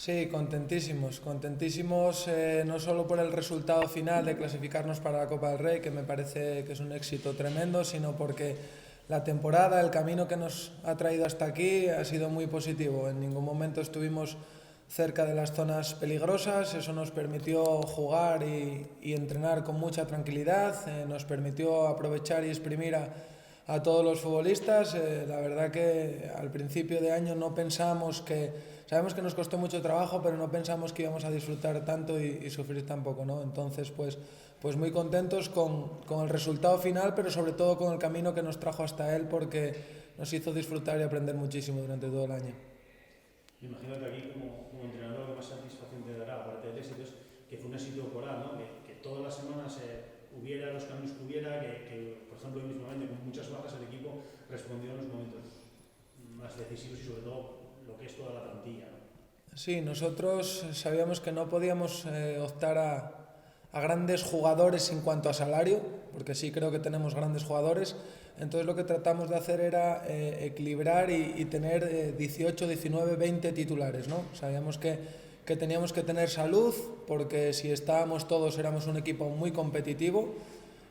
Sí, contentísimos no solo por el resultado final de clasificarnos para la Copa del Rey, que me parece que es un éxito tremendo, sino porque la temporada, el camino que nos ha traído hasta aquí ha sido muy positivo. En ningún momento estuvimos cerca de las zonas peligrosas, eso nos permitió jugar y entrenar con mucha tranquilidad, nos permitió aprovechar y exprimir a todos los futbolistas. La verdad que al principio de año no pensamos sabemos que nos costó mucho trabajo, pero no pensamos que íbamos a disfrutar tanto y sufrir tan poco, ¿no? Entonces, pues muy contentos con el resultado final, pero sobre todo con el camino que nos trajo hasta él, porque nos hizo disfrutar y aprender muchísimo durante todo el año. Imagino que aquí como entrenador lo que más satisfacción te dará, aparte del éxito, es que fue un éxito coral, ¿no? Que todas las semanas hubiera los cambios que hubiera, que por ejemplo, mismamente con muchas bajas el equipo respondió en los momentos más decisivos y sobre todo lo que es toda la plantilla, ¿no? Sí, nosotros sabíamos que no podíamos optar a grandes jugadores en cuanto a salario, porque sí creo que tenemos grandes jugadores. Entonces lo que tratamos de hacer era equilibrar y tener 18, 19, 20 titulares, ¿no? Sabíamos que teníamos que tener salud, porque si estábamos todos éramos un equipo muy competitivo.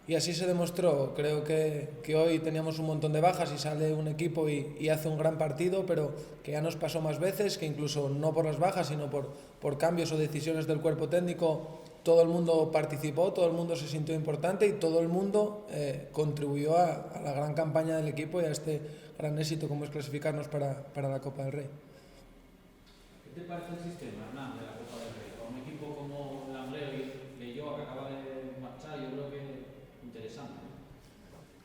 Y así se demostró. Creo que hoy teníamos un montón de bajas y sale un equipo y hace un gran partido, pero que ya nos pasó más veces, que incluso no por las bajas, sino por cambios o decisiones del cuerpo técnico, todo el mundo participó, todo el mundo se sintió importante y todo el mundo contribuyó a la gran campaña del equipo y a este gran éxito como es clasificarnos para la Copa del Rey. ¿Qué te parece el sistema, Hernán, de la Copa del Rey? Para un equipo como Langreo y Leioa, que acaba de marchar, yo creo que interesante, ¿no?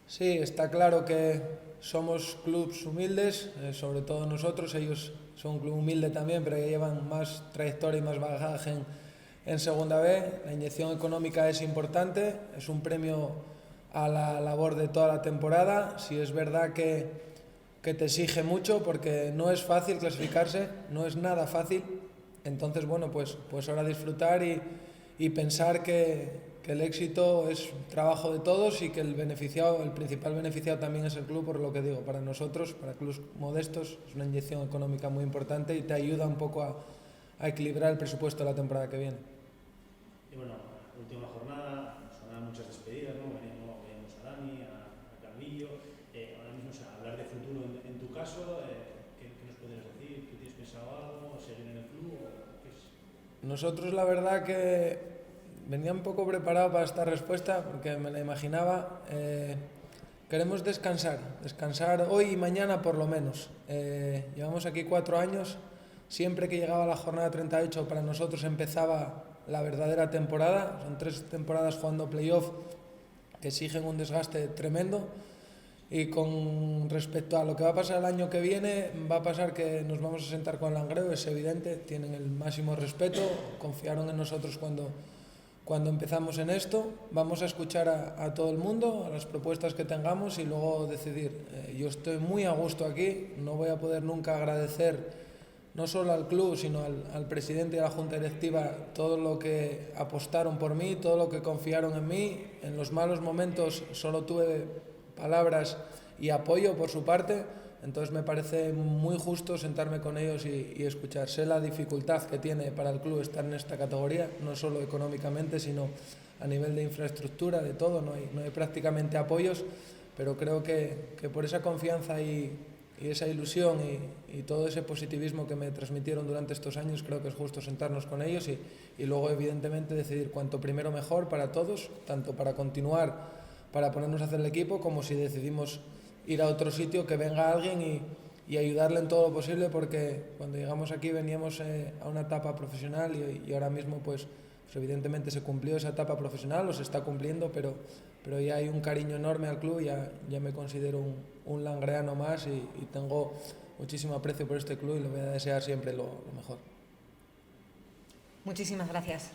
Sí, está claro que somos clubes humildes, sobre todo nosotros. Ellos son un club humilde también, pero ya llevan más trayectoria y más bagaje en Segunda B. La inyección económica es importante, es un premio a la labor de toda la temporada. Sí es verdad que te exige mucho porque no es fácil clasificarse, no es nada fácil. Entonces, bueno, pues ahora disfrutar y pensar que el éxito es trabajo de todos y que el principal beneficiado también es el club, por lo que digo, para nosotros, para clubes modestos, es una inyección económica muy importante y te ayuda un poco a equilibrar el presupuesto de la temporada que viene. Y bueno, última jornada, sonaban muchas despedidas, ¿no? Veníamos a Dani, a Carlillo, ahora mismo, o sea, hablar de futuro en tu caso, ¿qué nos podrías decir? ¿Tú tienes pensado algo? ¿Seguir en el club? ¿Qué es? Nosotros la verdad que venía un poco preparado para esta respuesta porque me la imaginaba. Queremos descansar hoy y mañana por lo menos. Llevamos aquí 4 años. Siempre que llegaba la jornada 38 para nosotros empezaba la verdadera temporada. Son 3 temporadas jugando playoff que exigen un desgaste tremendo. Y con respecto a lo que va a pasar el año que viene, va a pasar que nos vamos a sentar con Langreo, es evidente, tienen el máximo respeto, confiaron en nosotros cuando empezamos en esto. Vamos a escuchar a todo el mundo, a las propuestas que tengamos y luego decidir. Yo estoy muy a gusto aquí, no voy a poder nunca agradecer no solo al club, sino al presidente y a la junta directiva todo lo que apostaron por mí, todo lo que confiaron en mí. En los malos momentos solo tuve palabras y apoyo por su parte. Entonces me parece muy justo sentarme con ellos y escuchar. Sé la dificultad que tiene para el club estar en esta categoría, no solo económicamente, sino a nivel de infraestructura, de todo. No hay prácticamente apoyos, pero creo que por esa confianza y esa ilusión y todo ese positivismo que me transmitieron durante estos años, creo que es justo sentarnos con ellos y luego evidentemente decidir cuanto primero mejor para todos, tanto para continuar, para ponernos a hacer el equipo, como si decidimos ir a otro sitio, que venga alguien y ayudarle en todo lo posible, porque cuando llegamos aquí veníamos a una etapa profesional y ahora mismo pues evidentemente se cumplió esa etapa profesional, o se está cumpliendo, pero ya hay un cariño enorme al club, ya me considero un langreano más y tengo muchísimo aprecio por este club y le voy a desear siempre lo mejor. Muchísimas gracias.